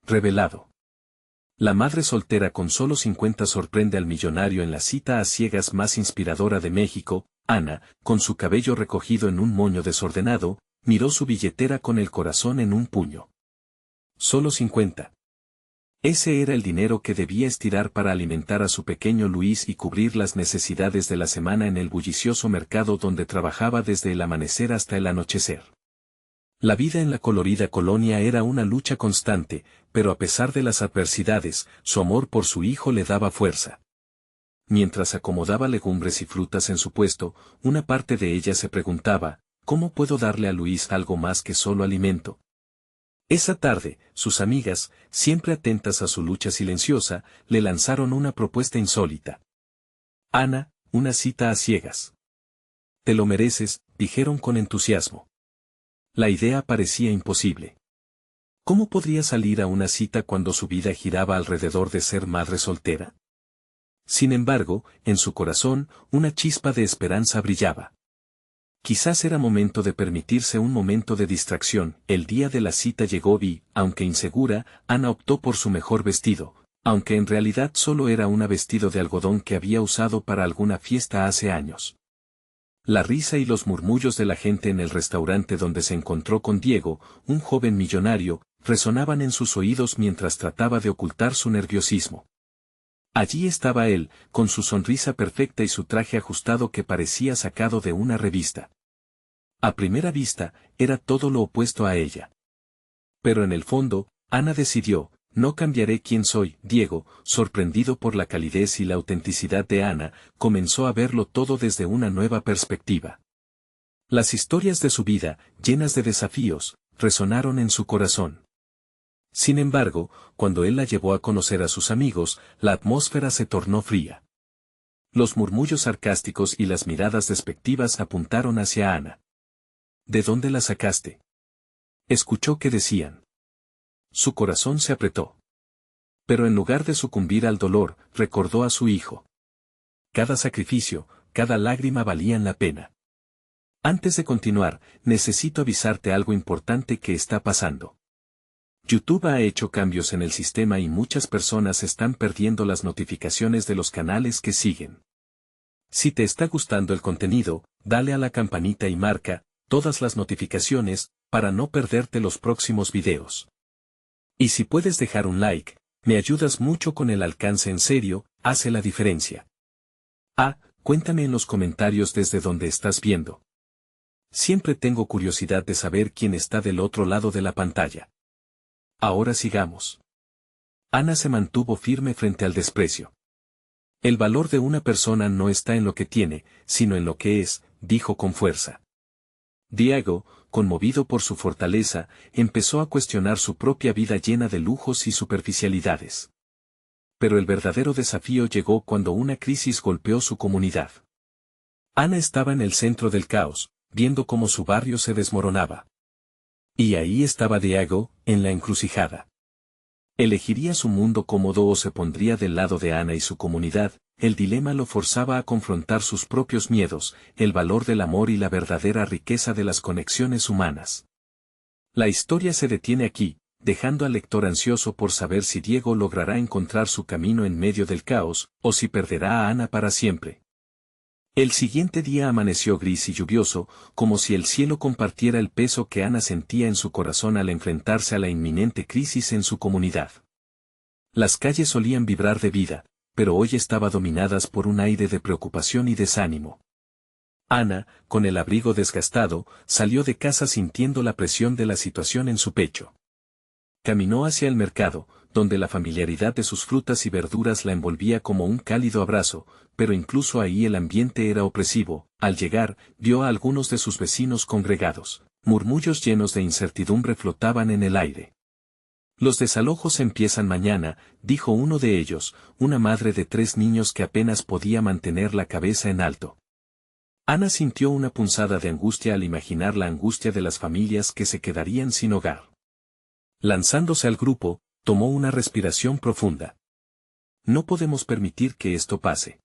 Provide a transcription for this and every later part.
revelado. La madre soltera con solo 50 sorprende al millonario en la cita a ciegas más inspiradora de México. Ana, con su cabello recogido en un moño desordenado, miró su billetera con el corazón en un puño. Solo 50. Ese era el dinero que debía estirar para alimentar a su pequeño Luis y cubrir las necesidades de la semana en el bullicioso mercado donde trabajaba desde el amanecer hasta el anochecer. La vida en la colorida colonia era una lucha constante, pero a pesar de las adversidades, su amor por su hijo le daba fuerza. Mientras acomodaba legumbres y frutas en su puesto, una parte de ella se preguntaba, ¿cómo puedo darle a Luis algo más que solo alimento? Esa tarde, sus amigas, siempre atentas a su lucha silenciosa, le lanzaron una propuesta insólita. Ana, una cita a ciegas. Te lo mereces, dijeron con entusiasmo. La idea parecía imposible. ¿Cómo podría salir a una cita cuando su vida giraba alrededor de ser madre soltera? Sin embargo, en su corazón, una chispa de esperanza brillaba. Quizás era momento de permitirse un momento de distracción. El día de la cita llegó y, aunque insegura, Ana optó por su mejor vestido, aunque en realidad solo era un vestido de algodón que había usado para alguna fiesta hace años. La risa y los murmullos de la gente en el restaurante donde se encontró con Diego, un joven millonario, resonaban en sus oídos mientras trataba de ocultar su nerviosismo. Allí estaba él, con su sonrisa perfecta y su traje ajustado que parecía sacado de una revista. A primera vista, era todo lo opuesto a ella. Pero en el fondo, Ana decidió, no cambiaré quién soy. Diego, sorprendido por la calidez y la autenticidad de Ana, comenzó a verlo todo desde una nueva perspectiva. Las historias de su vida, llenas de desafíos, resonaron en su corazón. Sin embargo, cuando él la llevó a conocer a sus amigos, la atmósfera se tornó fría. Los murmullos sarcásticos y las miradas despectivas apuntaron hacia Ana. ¿De dónde la sacaste? Escuchó que decían. Su corazón se apretó. Pero en lugar de sucumbir al dolor, recordó a su hijo. Cada sacrificio, cada lágrima valían la pena. Antes de continuar, necesito avisarte algo importante que está pasando. YouTube ha hecho cambios en el sistema y muchas personas están perdiendo las notificaciones de los canales que siguen. Si te está gustando el contenido, dale a la campanita y marca todas las notificaciones para no perderte los próximos videos. Y si puedes dejar un like, me ayudas mucho con el alcance. En serio, hace la diferencia. Cuéntame en los comentarios desde donde estás viendo. Siempre tengo curiosidad de saber quién está del otro lado de la pantalla. Ahora sigamos. Ana se mantuvo firme frente al desprecio. El valor de una persona no está en lo que tiene, sino en lo que es, dijo con fuerza. Diego, conmovido por su fortaleza, empezó a cuestionar su propia vida llena de lujos y superficialidades. Pero el verdadero desafío llegó cuando una crisis golpeó su comunidad. Ana estaba en el centro del caos, viendo cómo su barrio se desmoronaba. Y ahí estaba Diego, en la encrucijada. ¿Elegiría su mundo cómodo o se pondría del lado de Ana y su comunidad? El dilema lo forzaba a confrontar sus propios miedos, el valor del amor y la verdadera riqueza de las conexiones humanas. La historia se detiene aquí, dejando al lector ansioso por saber si Diego logrará encontrar su camino en medio del caos, o si perderá a Ana para siempre. El siguiente día amaneció gris y lluvioso, como si el cielo compartiera el peso que Ana sentía en su corazón al enfrentarse a la inminente crisis en su comunidad. Las calles solían vibrar de vida, pero hoy estaban dominadas por un aire de preocupación y desánimo. Ana, con el abrigo desgastado, salió de casa sintiendo la presión de la situación en su pecho. Caminó hacia el mercado, donde la familiaridad de sus frutas y verduras la envolvía como un cálido abrazo, pero incluso ahí el ambiente era opresivo. Al llegar, vio a algunos de sus vecinos congregados. Murmullos llenos de incertidumbre flotaban en el aire. Los desalojos empiezan mañana, dijo uno de ellos, una madre de 3 niños que apenas podía mantener la cabeza en alto. Ana sintió una punzada de angustia al imaginar la angustia de las familias que se quedarían sin hogar. Lanzándose al grupo, tomó una respiración profunda. No podemos permitir que esto pase.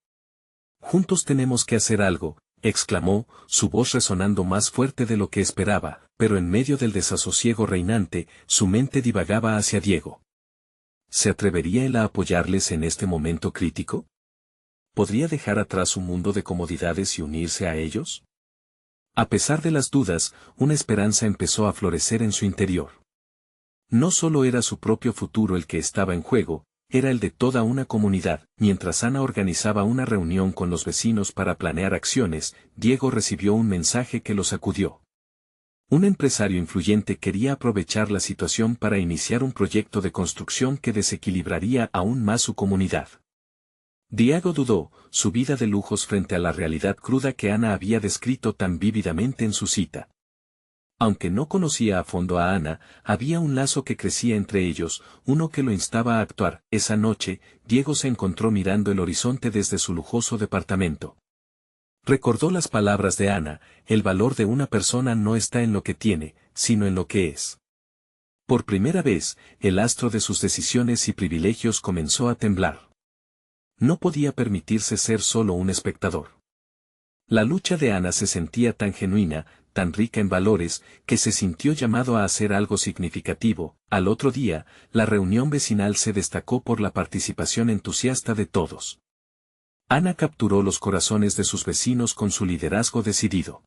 Juntos tenemos que hacer algo, exclamó, su voz resonando más fuerte de lo que esperaba, pero en medio del desasosiego reinante, su mente divagaba hacia Diego. ¿Se atrevería él a apoyarles en este momento crítico? ¿Podría dejar atrás un mundo de comodidades y unirse a ellos? A pesar de las dudas, una esperanza empezó a florecer en su interior. No solo era su propio futuro el que estaba en juego, era el de toda una comunidad. Mientras Ana organizaba una reunión con los vecinos para planear acciones, Diego recibió un mensaje que lo sacudió. Un empresario influyente quería aprovechar la situación para iniciar un proyecto de construcción que desequilibraría aún más su comunidad. Diego dudó, su vida de lujos frente a la realidad cruda que Ana había descrito tan vívidamente en su cita. Aunque no conocía a fondo a Ana, había un lazo que crecía entre ellos, uno que lo instaba a actuar. Esa noche, Diego se encontró mirando el horizonte desde su lujoso departamento. Recordó las palabras de Ana: el valor de una persona no está en lo que tiene, sino en lo que es. Por primera vez, el astro de sus decisiones y privilegios comenzó a temblar. No podía permitirse ser solo un espectador. La lucha de Ana se sentía tan genuina, tan rica en valores, que se sintió llamado a hacer algo significativo. Al otro día, la reunión vecinal se destacó por la participación entusiasta de todos. Ana capturó los corazones de sus vecinos con su liderazgo decidido.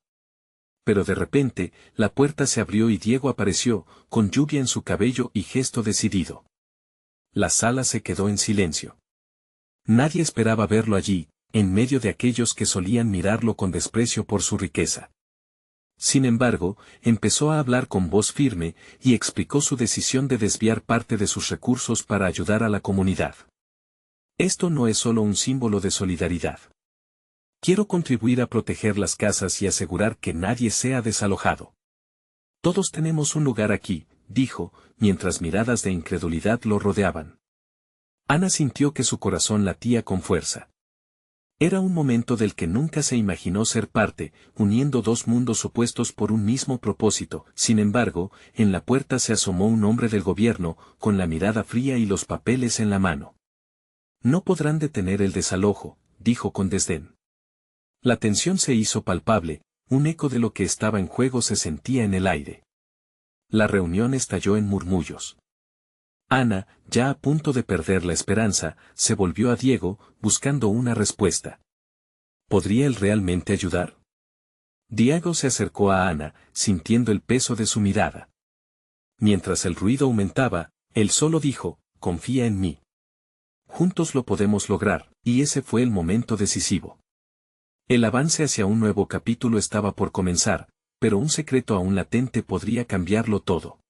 Pero de repente, la puerta se abrió y Diego apareció, con lluvia en su cabello y gesto decidido. La sala se quedó en silencio. Nadie esperaba verlo allí, en medio de aquellos que solían mirarlo con desprecio por su riqueza. Sin embargo, empezó a hablar con voz firme, y explicó su decisión de desviar parte de sus recursos para ayudar a la comunidad. Esto no es solo un símbolo de solidaridad. Quiero contribuir a proteger las casas y asegurar que nadie sea desalojado. Todos tenemos un lugar aquí, dijo, mientras miradas de incredulidad lo rodeaban. Ana sintió que su corazón latía con fuerza. Era un momento del que nunca se imaginó ser parte, uniendo dos mundos opuestos por un mismo propósito. Sin embargo, en la puerta se asomó un hombre del gobierno, con la mirada fría y los papeles en la mano. No podrán detener el desalojo, dijo con desdén. La tensión se hizo palpable, un eco de lo que estaba en juego se sentía en el aire. La reunión estalló en murmullos. Ana, ya a punto de perder la esperanza, se volvió a Diego, buscando una respuesta. ¿Podría él realmente ayudar? Diego se acercó a Ana, sintiendo el peso de su mirada. Mientras el ruido aumentaba, él solo dijo: confía en mí. Juntos lo podemos lograr, y ese fue el momento decisivo. El avance hacia un nuevo capítulo estaba por comenzar, pero un secreto aún latente podría cambiarlo todo.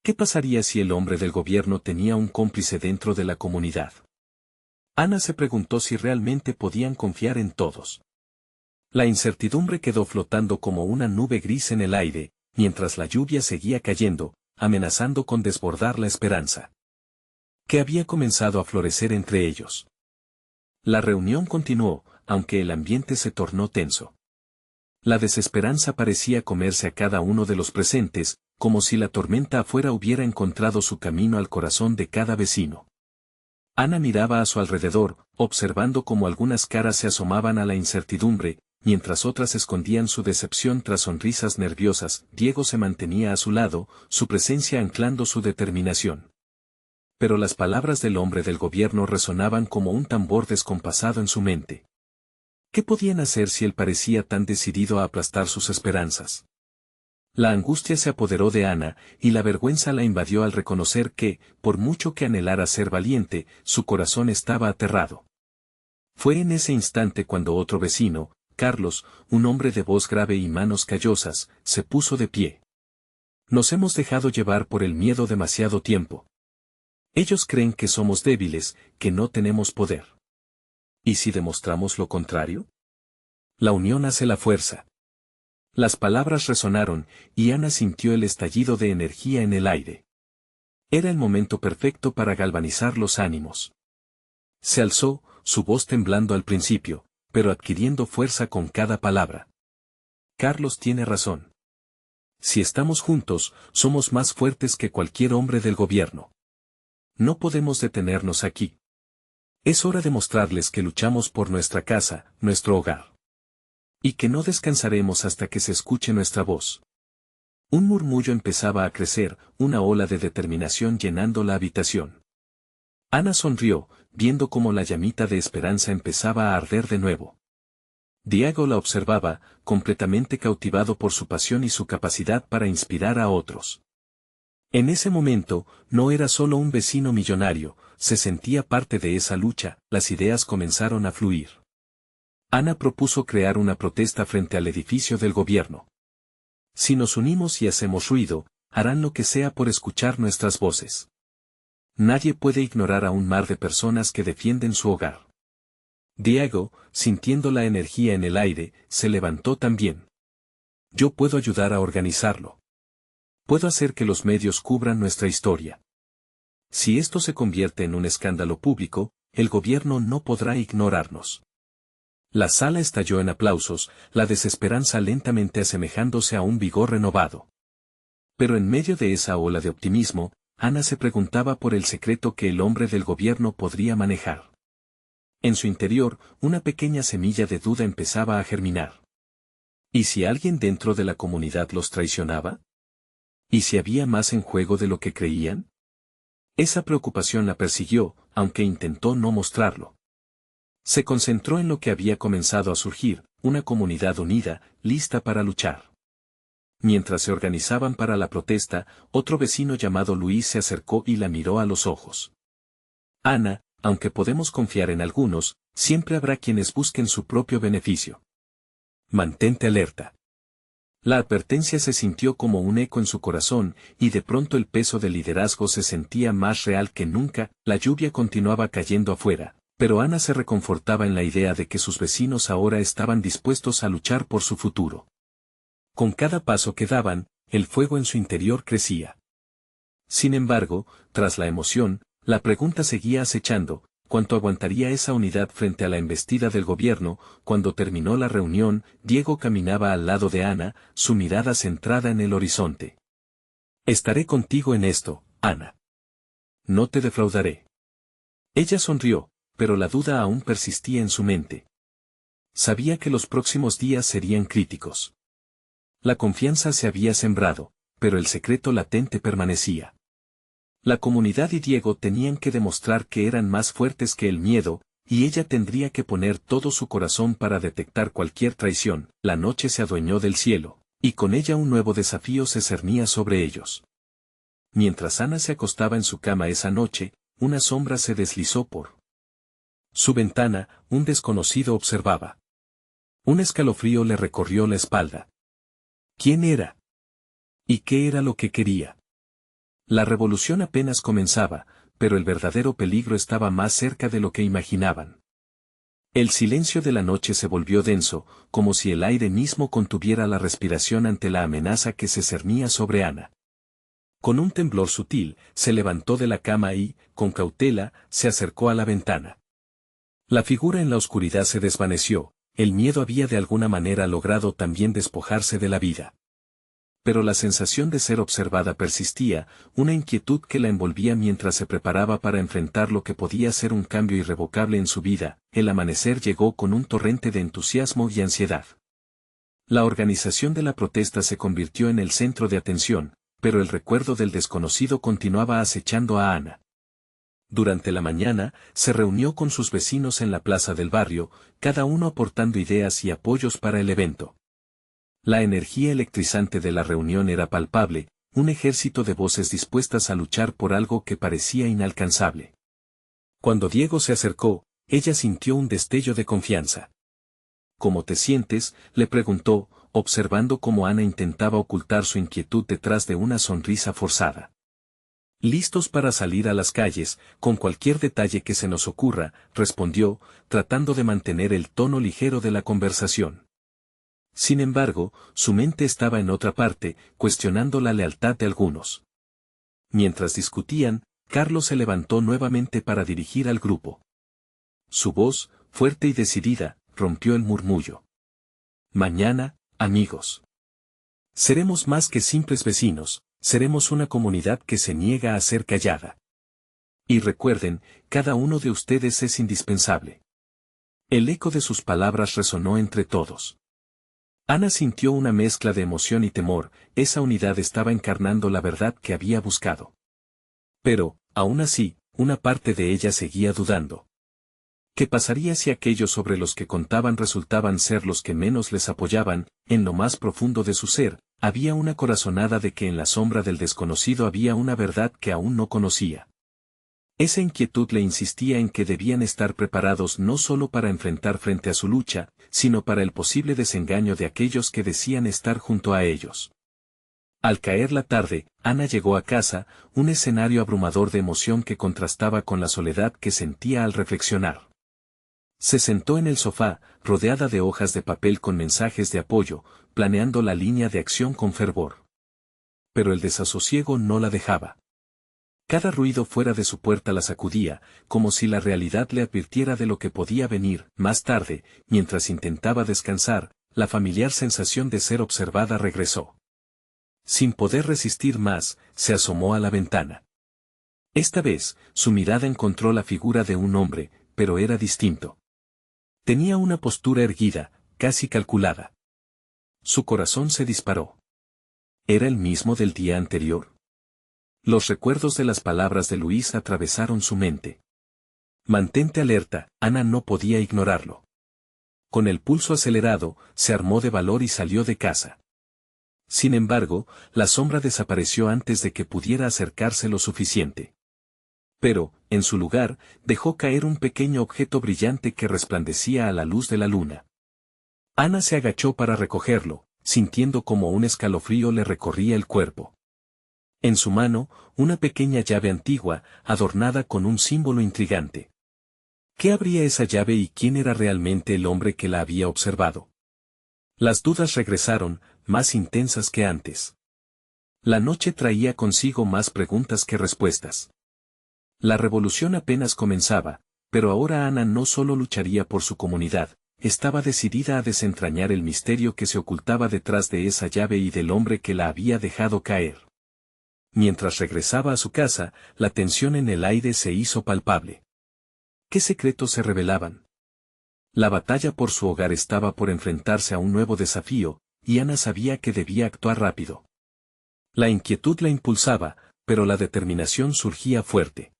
¿Qué pasaría si el hombre del gobierno tenía un cómplice dentro de la comunidad? Ana se preguntó si realmente podían confiar en todos. La incertidumbre quedó flotando como una nube gris en el aire, mientras la lluvia seguía cayendo, amenazando con desbordar la esperanza que había comenzado a florecer entre ellos. La reunión continuó, aunque el ambiente se tornó tenso. La desesperanza parecía comerse a cada uno de los presentes, como si la tormenta afuera hubiera encontrado su camino al corazón de cada vecino. Ana miraba a su alrededor, observando cómo algunas caras se asomaban a la incertidumbre, mientras otras escondían su decepción tras sonrisas nerviosas. Diego se mantenía a su lado, su presencia anclando su determinación. Pero las palabras del hombre del gobierno resonaban como un tambor descompasado en su mente. ¿Qué podían hacer si él parecía tan decidido a aplastar sus esperanzas? La angustia se apoderó de Ana, y la vergüenza la invadió al reconocer que, por mucho que anhelara ser valiente, su corazón estaba aterrado. Fue en ese instante cuando otro vecino, Carlos, un hombre de voz grave y manos callosas, se puso de pie. Nos hemos dejado llevar por el miedo demasiado tiempo. Ellos creen que somos débiles, que no tenemos poder. ¿Y si demostramos lo contrario? La unión hace la fuerza. Las palabras resonaron, y Ana sintió el estallido de energía en el aire. Era el momento perfecto para galvanizar los ánimos. Se alzó, su voz temblando al principio, pero adquiriendo fuerza con cada palabra. Carlos tiene razón. Si estamos juntos, somos más fuertes que cualquier hombre del gobierno. No podemos detenernos aquí. Es hora de mostrarles que luchamos por nuestra casa, nuestro hogar. Y que no descansaremos hasta que se escuche nuestra voz. Un murmullo empezaba a crecer, una ola de determinación llenando la habitación. Ana sonrió, viendo cómo la llamita de esperanza empezaba a arder de nuevo. Diego la observaba, completamente cautivado por su pasión y su capacidad para inspirar a otros. En ese momento, no era solo un vecino millonario, se sentía parte de esa lucha, las ideas comenzaron a fluir. Ana propuso crear una protesta frente al edificio del gobierno. Si nos unimos y hacemos ruido, harán lo que sea por escuchar nuestras voces. Nadie puede ignorar a un mar de personas que defienden su hogar. Diego, sintiendo la energía en el aire, se levantó también. Yo puedo ayudar a organizarlo. Puedo hacer que los medios cubran nuestra historia. Si esto se convierte en un escándalo público, el gobierno no podrá ignorarnos. La sala estalló en aplausos, la desesperanza lentamente asemejándose a un vigor renovado. Pero en medio de esa ola de optimismo, Ana se preguntaba por el secreto que el hombre del gobierno podría manejar. En su interior, una pequeña semilla de duda empezaba a germinar. ¿Y si alguien dentro de la comunidad los traicionaba? ¿Y si había más en juego de lo que creían? Esa preocupación la persiguió, aunque intentó no mostrarlo. Se concentró en lo que había comenzado a surgir, una comunidad unida, lista para luchar. Mientras se organizaban para la protesta, otro vecino llamado Luis se acercó y la miró a los ojos. Ana, aunque podemos confiar en algunos, siempre habrá quienes busquen su propio beneficio. Mantente alerta. La advertencia se sintió como un eco en su corazón, y de pronto el peso del liderazgo se sentía más real que nunca. La lluvia continuaba cayendo afuera, pero Ana se reconfortaba en la idea de que sus vecinos ahora estaban dispuestos a luchar por su futuro. Con cada paso que daban, el fuego en su interior crecía. Sin embargo, tras la emoción, la pregunta seguía acechando: ¿cuánto aguantaría esa unidad frente a la embestida del gobierno? Cuando terminó la reunión, Diego caminaba al lado de Ana, su mirada centrada en el horizonte. Estaré contigo en esto, Ana. No te defraudaré. Ella sonrió, pero la duda aún persistía en su mente. Sabía que los próximos días serían críticos. La confianza se había sembrado, pero el secreto latente permanecía. La comunidad y Diego tenían que demostrar que eran más fuertes que el miedo, y ella tendría que poner todo su corazón para detectar cualquier traición. La noche se adueñó del cielo, y con ella un nuevo desafío se cernía sobre ellos. Mientras Ana se acostaba en su cama esa noche, una sombra se deslizó por su ventana. Un desconocido observaba. Un escalofrío le recorrió la espalda. ¿Quién era? ¿Y qué era lo que quería? La revolución apenas comenzaba, pero el verdadero peligro estaba más cerca de lo que imaginaban. El silencio de la noche se volvió denso, como si el aire mismo contuviera la respiración ante la amenaza que se cernía sobre Ana. Con un temblor sutil, se levantó de la cama y, con cautela, se acercó a la ventana. La figura en la oscuridad se desvaneció, el miedo había de alguna manera logrado también despojarse de la vida. Pero la sensación de ser observada persistía, una inquietud que la envolvía mientras se preparaba para enfrentar lo que podía ser un cambio irrevocable en su vida. El amanecer llegó con un torrente de entusiasmo y ansiedad. La organización de la protesta se convirtió en el centro de atención, pero el recuerdo del desconocido continuaba acechando a Ana. Durante la mañana, se reunió con sus vecinos en la plaza del barrio, cada uno aportando ideas y apoyos para el evento. La energía electrizante de la reunión era palpable, un ejército de voces dispuestas a luchar por algo que parecía inalcanzable. Cuando Diego se acercó, ella sintió un destello de confianza. ¿Cómo te sientes?, le preguntó, observando cómo Ana intentaba ocultar su inquietud detrás de una sonrisa forzada. Listos para salir a las calles, con cualquier detalle que se nos ocurra, respondió, tratando de mantener el tono ligero de la conversación. Sin embargo, su mente estaba en otra parte, cuestionando la lealtad de algunos. Mientras discutían, Carlos se levantó nuevamente para dirigir al grupo. Su voz, fuerte y decidida, rompió el murmullo. Mañana, amigos. Seremos más que simples vecinos, seremos una comunidad que se niega a ser callada. Y recuerden, cada uno de ustedes es indispensable. El eco de sus palabras resonó entre todos. Ana sintió una mezcla de emoción y temor, esa unidad estaba encarnando la verdad que había buscado. Pero, aún así, una parte de ella seguía dudando. ¿Qué pasaría si aquellos sobre los que contaban resultaban ser los que menos les apoyaban? En lo más profundo de su ser, había una corazonada de que en la sombra del desconocido había una verdad que aún no conocía. Esa inquietud le insistía en que debían estar preparados no solo para enfrentar frente a su lucha, sino para el posible desengaño de aquellos que decían estar junto a ellos. Al caer la tarde, Ana llegó a casa, un escenario abrumador de emoción que contrastaba con la soledad que sentía al reflexionar. Se sentó en el sofá, rodeada de hojas de papel con mensajes de apoyo, planeando la línea de acción con fervor. Pero el desasosiego no la dejaba. Cada ruido fuera de su puerta la sacudía, como si la realidad le advirtiera de lo que podía venir. Más tarde, mientras intentaba descansar, la familiar sensación de ser observada regresó. Sin poder resistir más, se asomó a la ventana. Esta vez, su mirada encontró la figura de un hombre, pero era distinto. Tenía una postura erguida, casi calculada. Su corazón se disparó. ¿Era el mismo del día anterior? Los recuerdos de las palabras de Luis atravesaron su mente. Mantente alerta, Ana no podía ignorarlo. Con el pulso acelerado, se armó de valor y salió de casa. Sin embargo, la sombra desapareció antes de que pudiera acercarse lo suficiente. Pero, en su lugar, dejó caer un pequeño objeto brillante que resplandecía a la luz de la luna. Ana se agachó para recogerlo, sintiendo como un escalofrío le recorría el cuerpo. En su mano, una pequeña llave antigua, adornada con un símbolo intrigante. ¿Qué abría esa llave y quién era realmente el hombre que la había observado? Las dudas regresaron, más intensas que antes. La noche traía consigo más preguntas que respuestas. La revolución apenas comenzaba, pero ahora Ana no solo lucharía por su comunidad, estaba decidida a desentrañar el misterio que se ocultaba detrás de esa llave y del hombre que la había dejado caer. Mientras regresaba a su casa, la tensión en el aire se hizo palpable. ¿Qué secretos se revelaban? La batalla por su hogar estaba por enfrentarse a un nuevo desafío, y Ana sabía que debía actuar rápido. La inquietud la impulsaba, pero la determinación surgía fuerte.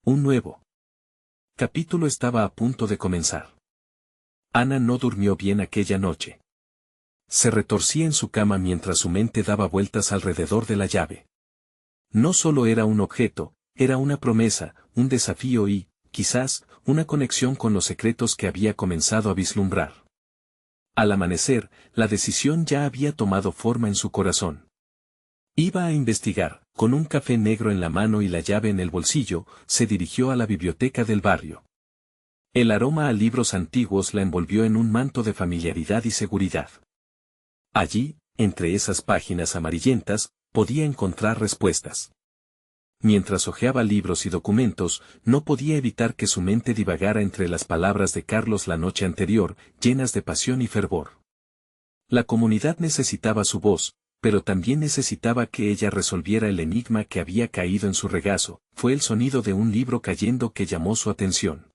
Un nuevo capítulo estaba a punto de comenzar. Ana no durmió bien aquella noche. Se retorcía en su cama mientras su mente daba vueltas alrededor de la llave. No solo era un objeto, era una promesa, un desafío y, quizás, una conexión con los secretos que había comenzado a vislumbrar. Al amanecer, la decisión ya había tomado forma en su corazón. Iba a investigar. Con un café negro en la mano y la llave en el bolsillo, se dirigió a la biblioteca del barrio. El aroma a libros antiguos la envolvió en un manto de familiaridad y seguridad. Allí, entre esas páginas amarillentas, podía encontrar respuestas. Mientras hojeaba libros y documentos, no podía evitar que su mente divagara entre las palabras de Carlos la noche anterior, llenas de pasión y fervor. La comunidad necesitaba su voz, pero también necesitaba que ella resolviera el enigma que había caído en su regazo. Fue el sonido de un libro cayendo que llamó su atención.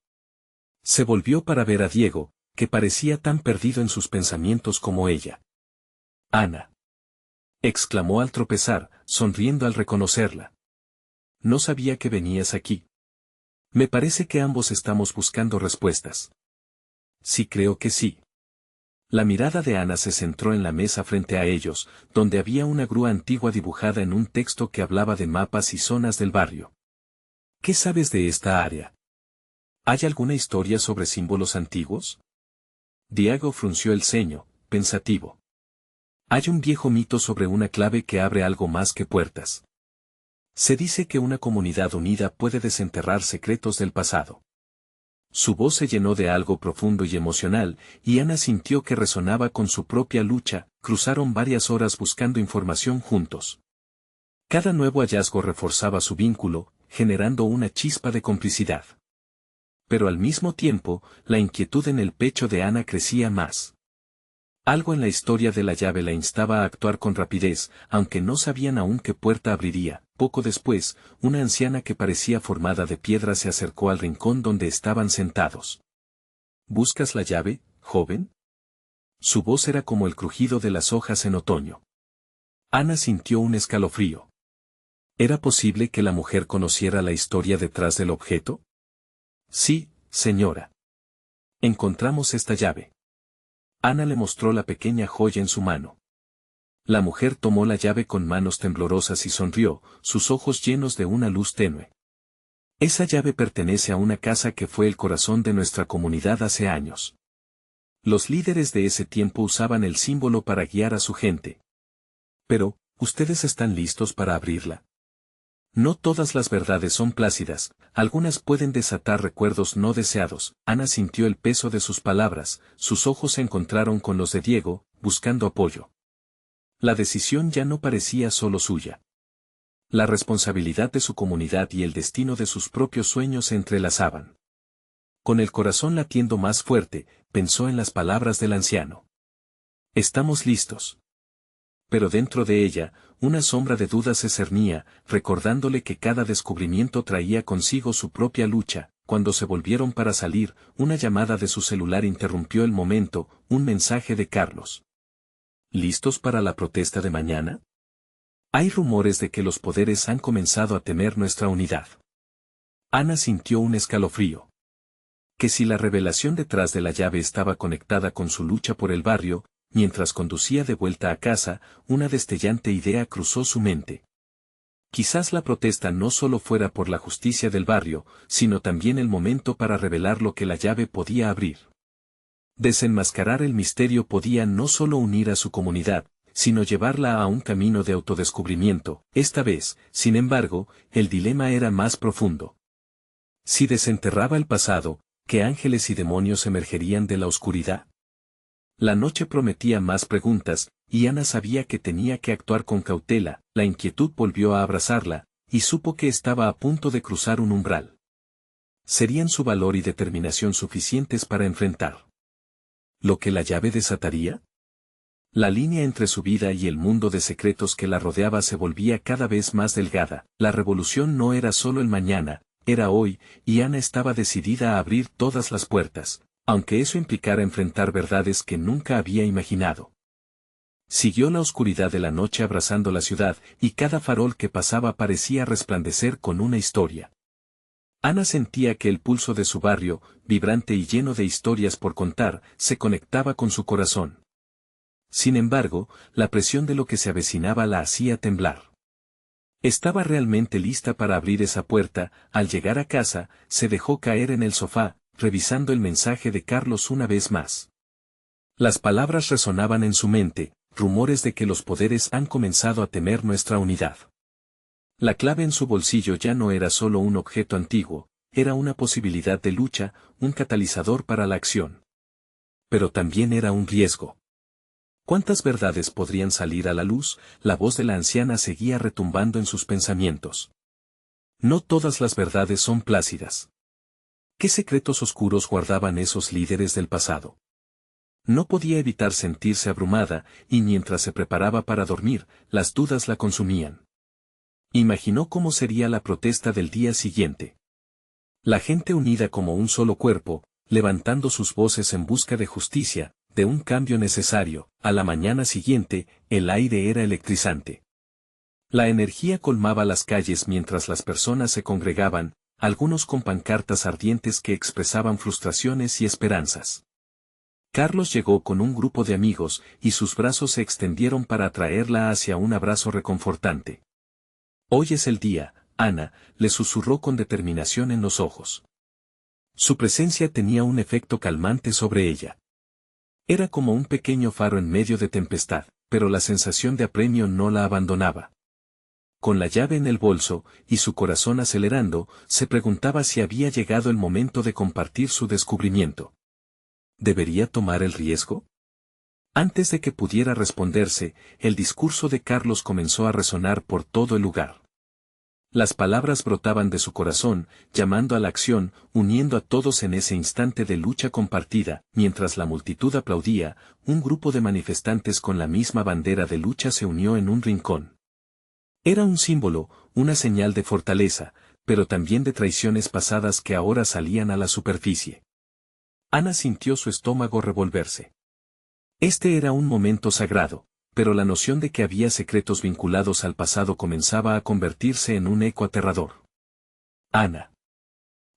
Se volvió para ver a Diego, que parecía tan perdido en sus pensamientos como ella. «Ana», exclamó al tropezar, sonriendo al reconocerla. «No sabía que venías aquí. Me parece que ambos estamos buscando respuestas». «Sí, creo que sí». La mirada de Ana se centró en la mesa frente a ellos, donde había una grúa antigua dibujada en un texto que hablaba de mapas y zonas del barrio. ¿Qué sabes de esta área? ¿Hay alguna historia sobre símbolos antiguos? Diego frunció el ceño, pensativo. Hay un viejo mito sobre una clave que abre algo más que puertas. Se dice que una comunidad unida puede desenterrar secretos del pasado. Su voz se llenó de algo profundo y emocional, y Ana sintió que resonaba con su propia lucha. Cruzaron varias horas buscando información juntos. Cada nuevo hallazgo reforzaba su vínculo, generando una chispa de complicidad. Pero al mismo tiempo, la inquietud en el pecho de Ana crecía más. Algo en la historia de la llave la instaba a actuar con rapidez, aunque no sabían aún qué puerta abriría. Poco después, una anciana que parecía formada de piedra se acercó al rincón donde estaban sentados. ¿Buscas la llave, joven? Su voz era como el crujido de las hojas en otoño. Ana sintió un escalofrío. ¿Era posible que la mujer conociera la historia detrás del objeto? Sí, señora. Encontramos esta llave. Ana le mostró la pequeña joya en su mano. La mujer tomó la llave con manos temblorosas y sonrió, sus ojos llenos de una luz tenue. Esa llave pertenece a una casa que fue el corazón de nuestra comunidad hace años. Los líderes de ese tiempo usaban el símbolo para guiar a su gente. Pero, ¿ustedes están listos para abrirla? No todas las verdades son plácidas, algunas pueden desatar recuerdos no deseados. Ana sintió el peso de sus palabras, sus ojos se encontraron con los de Diego, buscando apoyo. La decisión ya no parecía solo suya. La responsabilidad de su comunidad y el destino de sus propios sueños se entrelazaban. Con el corazón latiendo más fuerte, pensó en las palabras del anciano. Estamos listos. Pero dentro de ella, una sombra de duda se cernía, recordándole que cada descubrimiento traía consigo su propia lucha. Cuando se volvieron para salir, una llamada de su celular interrumpió el momento, un mensaje de Carlos. ¿Listos para la protesta de mañana? Hay rumores de que los poderes han comenzado a temer nuestra unidad. Ana sintió un escalofrío. Que si la revelación detrás de la llave estaba conectada con su lucha por el barrio, mientras conducía de vuelta a casa, una destellante idea cruzó su mente. Quizás la protesta no solo fuera por la justicia del barrio, sino también el momento para revelar lo que la llave podía abrir. Desenmascarar el misterio podía no solo unir a su comunidad, sino llevarla a un camino de autodescubrimiento. Esta vez, sin embargo, el dilema era más profundo. Si desenterraba el pasado, ¿qué ángeles y demonios emergerían de la oscuridad? La noche prometía más preguntas, y Ana sabía que tenía que actuar con cautela. La inquietud volvió a abrazarla, y supo que estaba a punto de cruzar un umbral. ¿Serían su valor y determinación suficientes para enfrentar lo que la llave desataría? La línea entre su vida y el mundo de secretos que la rodeaba se volvía cada vez más delgada. La revolución no era solo el mañana, era hoy, y Ana estaba decidida a abrir todas las puertas, aunque eso implicara enfrentar verdades que nunca había imaginado. Siguió la oscuridad de la noche abrazando la ciudad, y cada farol que pasaba parecía resplandecer con una historia. Ana sentía que el pulso de su barrio, vibrante y lleno de historias por contar, se conectaba con su corazón. Sin embargo, la presión de lo que se avecinaba la hacía temblar. Estaba realmente lista para abrir esa puerta. Al llegar a casa, se dejó caer en el sofá, revisando el mensaje de Carlos una vez más. Las palabras resonaban en su mente, rumores de que los poderes han comenzado a temer nuestra unidad. La clave en su bolsillo ya no era solo un objeto antiguo, era una posibilidad de lucha, un catalizador para la acción. Pero también era un riesgo. ¿Cuántas verdades podrían salir a la luz? La voz de la anciana seguía retumbando en sus pensamientos. No todas las verdades son plácidas. ¿Qué secretos oscuros guardaban esos líderes del pasado? No podía evitar sentirse abrumada, y mientras se preparaba para dormir, las dudas la consumían. Imaginó cómo sería la protesta del día siguiente. La gente unida como un solo cuerpo, levantando sus voces en busca de justicia, de un cambio necesario. A la mañana siguiente, el aire era electrizante. La energía colmaba las calles mientras las personas se congregaban, algunos con pancartas ardientes que expresaban frustraciones y esperanzas. Carlos llegó con un grupo de amigos, y sus brazos se extendieron para atraerla hacia un abrazo reconfortante. Hoy es el día, Ana, le susurró con determinación en los ojos. Su presencia tenía un efecto calmante sobre ella. Era como un pequeño faro en medio de tempestad, pero la sensación de apremio no la abandonaba. Con la llave en el bolso, y su corazón acelerando, se preguntaba si había llegado el momento de compartir su descubrimiento. ¿Debería tomar el riesgo? Antes de que pudiera responderse, el discurso de Carlos comenzó a resonar por todo el lugar. Las palabras brotaban de su corazón, llamando a la acción, uniendo a todos en ese instante de lucha compartida. Mientras la multitud aplaudía, un grupo de manifestantes con la misma bandera de lucha se unió en un rincón. Era un símbolo, una señal de fortaleza, pero también de traiciones pasadas que ahora salían a la superficie. Ana sintió su estómago revolverse. Este era un momento sagrado, pero la noción de que había secretos vinculados al pasado comenzaba a convertirse en un eco aterrador. Ana.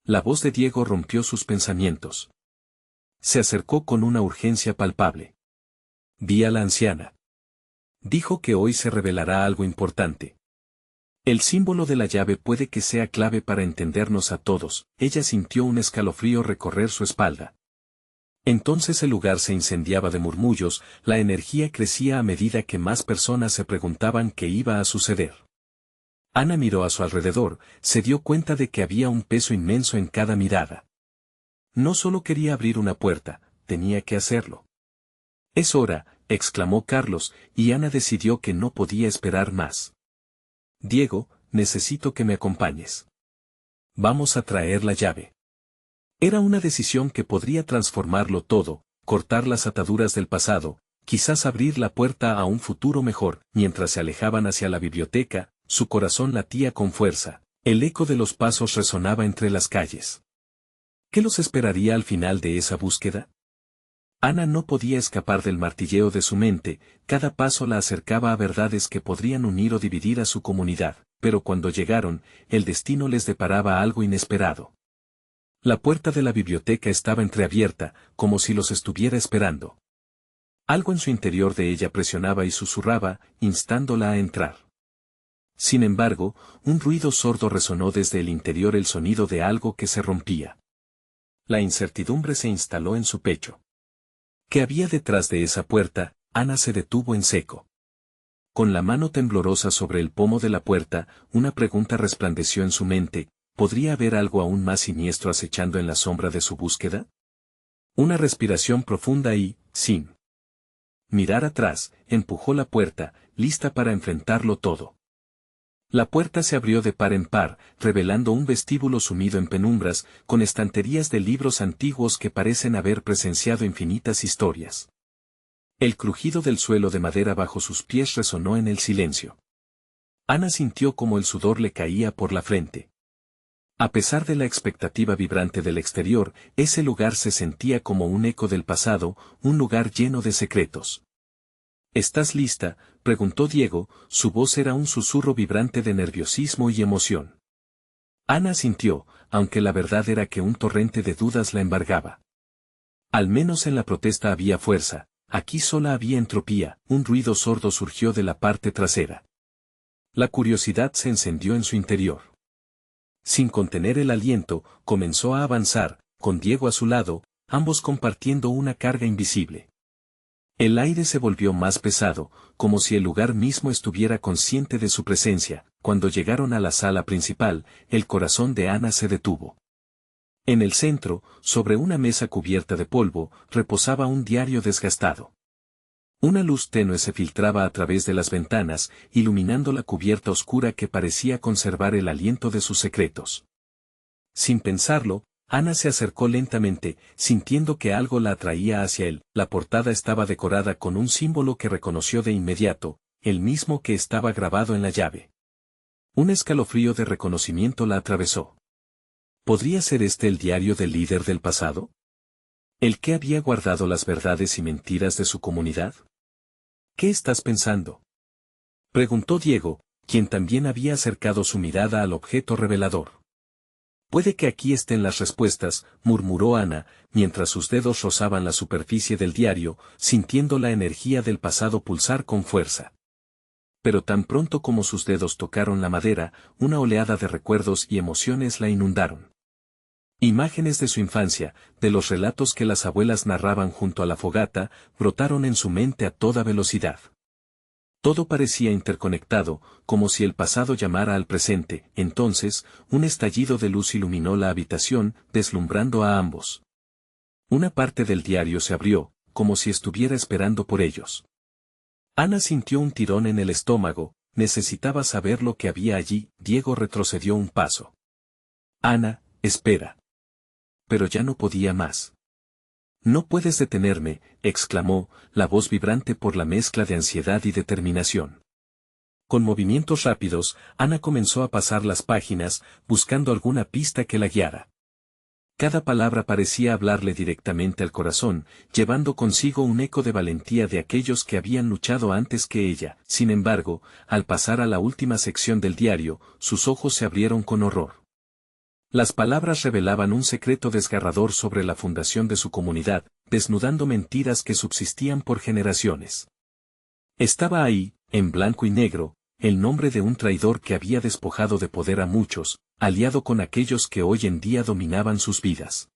La voz de Diego rompió sus pensamientos. Se acercó con una urgencia palpable. Vi a la anciana. Dijo que hoy se revelará algo importante. El símbolo de la llave puede que sea clave para entendernos a todos. Ella sintió un escalofrío recorrer su espalda. Entonces el lugar se incendiaba de murmullos, la energía crecía a medida que más personas se preguntaban qué iba a suceder. Ana miró a su alrededor, se dio cuenta de que había un peso inmenso en cada mirada. No solo quería abrir una puerta, tenía que hacerlo. «Es hora», exclamó Carlos, y Ana decidió que no podía esperar más. «Diego, necesito que me acompañes. Vamos a traer la llave». Era una decisión que podría transformarlo todo, cortar las ataduras del pasado, quizás abrir la puerta a un futuro mejor. Mientras se alejaban hacia la biblioteca, su corazón latía con fuerza, el eco de los pasos resonaba entre las calles. ¿Qué los esperaría al final de esa búsqueda? Ana no podía escapar del martilleo de su mente, cada paso la acercaba a verdades que podrían unir o dividir a su comunidad, pero cuando llegaron, el destino les deparaba algo inesperado. La puerta de la biblioteca estaba entreabierta, como si los estuviera esperando. Algo en su interior de ella presionaba y susurraba, instándola a entrar. Sin embargo, un ruido sordo resonó desde el interior, el sonido de algo que se rompía. La incertidumbre se instaló en su pecho. ¿Qué había detrás de esa puerta? Ana se detuvo en seco. Con la mano temblorosa sobre el pomo de la puerta, una pregunta resplandeció en su mente. ¿Podría haber algo aún más siniestro acechando en la sombra de su búsqueda? Una respiración profunda y, sin mirar atrás, empujó la puerta, lista para enfrentarlo todo. La puerta se abrió de par en par, revelando un vestíbulo sumido en penumbras, con estanterías de libros antiguos que parecen haber presenciado infinitas historias. El crujido del suelo de madera bajo sus pies resonó en el silencio. Ana sintió como el sudor le caía por la frente. A pesar de la expectativa vibrante del exterior, ese lugar se sentía como un eco del pasado, un lugar lleno de secretos. ¿Estás lista?, preguntó Diego, su voz era un susurro vibrante de nerviosismo y emoción. Ana asintió, aunque la verdad era que un torrente de dudas la embargaba. Al menos en la protesta había fuerza, aquí sola había entropía. Un ruido sordo surgió de la parte trasera. La curiosidad se encendió en su interior. Sin contener el aliento, comenzó a avanzar, con Diego a su lado, ambos compartiendo una carga invisible. El aire se volvió más pesado, como si el lugar mismo estuviera consciente de su presencia. Cuando llegaron a la sala principal, el corazón de Ana se detuvo. En el centro, sobre una mesa cubierta de polvo, reposaba un diario desgastado. Una luz tenue se filtraba a través de las ventanas, iluminando la cubierta oscura que parecía conservar el aliento de sus secretos. Sin pensarlo, Ana se acercó lentamente, sintiendo que algo la atraía hacia él. La portada estaba decorada con un símbolo que reconoció de inmediato, el mismo que estaba grabado en la llave. Un escalofrío de reconocimiento la atravesó. ¿Podría ser este el diario del líder del pasado? ¿El que había guardado las verdades y mentiras de su comunidad? ¿Qué estás pensando?, preguntó Diego, quien también había acercado su mirada al objeto revelador. Puede que aquí estén las respuestas, murmuró Ana, mientras sus dedos rozaban la superficie del diario, sintiendo la energía del pasado pulsar con fuerza. Pero tan pronto como sus dedos tocaron la madera, una oleada de recuerdos y emociones la inundaron. Imágenes de su infancia, de los relatos que las abuelas narraban junto a la fogata, brotaron en su mente a toda velocidad. Todo parecía interconectado, como si el pasado llamara al presente. Entonces, un estallido de luz iluminó la habitación, deslumbrando a ambos. Una parte del diario se abrió, como si estuviera esperando por ellos. Ana sintió un tirón en el estómago, necesitaba saber lo que había allí. Diego retrocedió un paso. Ana, espera. Pero ya no podía más. No puedes detenerme, exclamó, la voz vibrante por la mezcla de ansiedad y determinación. Con movimientos rápidos, Ana comenzó a pasar las páginas, buscando alguna pista que la guiara. Cada palabra parecía hablarle directamente al corazón, llevando consigo un eco de valentía de aquellos que habían luchado antes que ella. Sin embargo, al pasar a la última sección del diario, sus ojos se abrieron con horror. Las palabras revelaban un secreto desgarrador sobre la fundación de su comunidad, desnudando mentiras que subsistían por generaciones. Estaba ahí, en blanco y negro, el nombre de un traidor que había despojado de poder a muchos, aliado con aquellos que hoy en día dominaban sus vidas.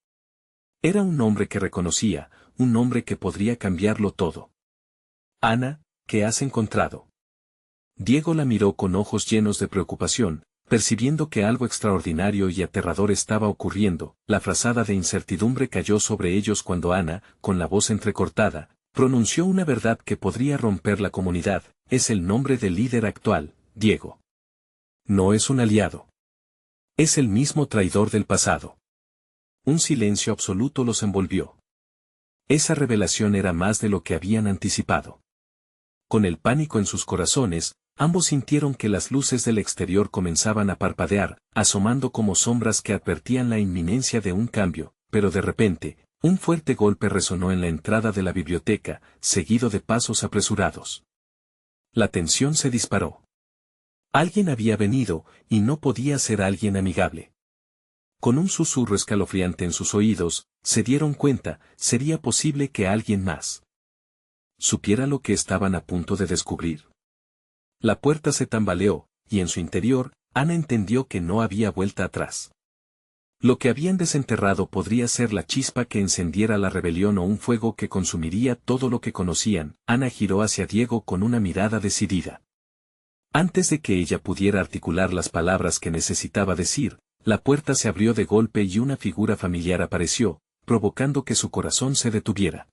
Era un nombre que reconocía, un nombre que podría cambiarlo todo. Ana, ¿qué has encontrado? Diego la miró con ojos llenos de preocupación, percibiendo que algo extraordinario y aterrador estaba ocurriendo. La frazada de incertidumbre cayó sobre ellos cuando Ana, con la voz entrecortada, pronunció una verdad que podría romper la comunidad. Es el nombre del líder actual, Diego. No es un aliado. Es el mismo traidor del pasado. Un silencio absoluto los envolvió. Esa revelación era más de lo que habían anticipado. Con el pánico en sus corazones, ambos sintieron que las luces del exterior comenzaban a parpadear, asomando como sombras que advertían la inminencia de un cambio, pero de repente, un fuerte golpe resonó en la entrada de la biblioteca, seguido de pasos apresurados. La tensión se disparó. Alguien había venido, y no podía ser alguien amigable. Con un susurro escalofriante en sus oídos, se dieron cuenta, sería posible que alguien más supiera lo que estaban a punto de descubrir. La puerta se tambaleó, y en su interior, Ana entendió que no había vuelta atrás. Lo que habían desenterrado podría ser la chispa que encendiera la rebelión o un fuego que consumiría todo lo que conocían. Ana giró hacia Diego con una mirada decidida. Antes de que ella pudiera articular las palabras que necesitaba decir, la puerta se abrió de golpe y una figura familiar apareció, provocando que su corazón se detuviera.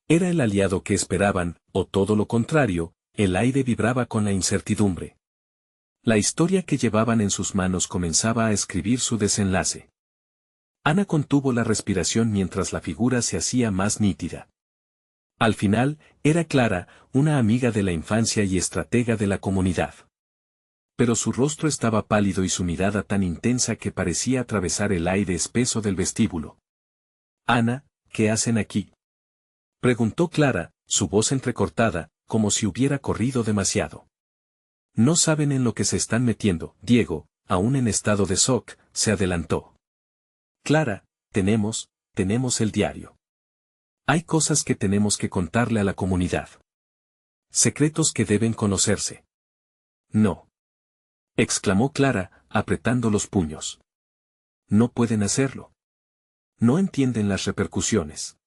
Era el aliado que esperaban, o todo lo contrario, el aire vibraba con la incertidumbre. La historia que llevaban en sus manos comenzaba a escribir su desenlace. Ana contuvo la respiración mientras la figura se hacía más nítida. Al final, era Clara, una amiga de la infancia y estratega de la comunidad. Pero su rostro estaba pálido y su mirada tan intensa que parecía atravesar el aire espeso del vestíbulo. «Ana, ¿qué hacen aquí?», preguntó Clara, su voz entrecortada, como si hubiera corrido demasiado. «No saben en lo que se están metiendo». Diego, aún en estado de shock, se adelantó. «Clara, tenemos el diario. Hay cosas que tenemos que contarle a la comunidad. Secretos que deben conocerse». «No», exclamó Clara, apretando los puños. «No pueden hacerlo. No entienden las repercusiones.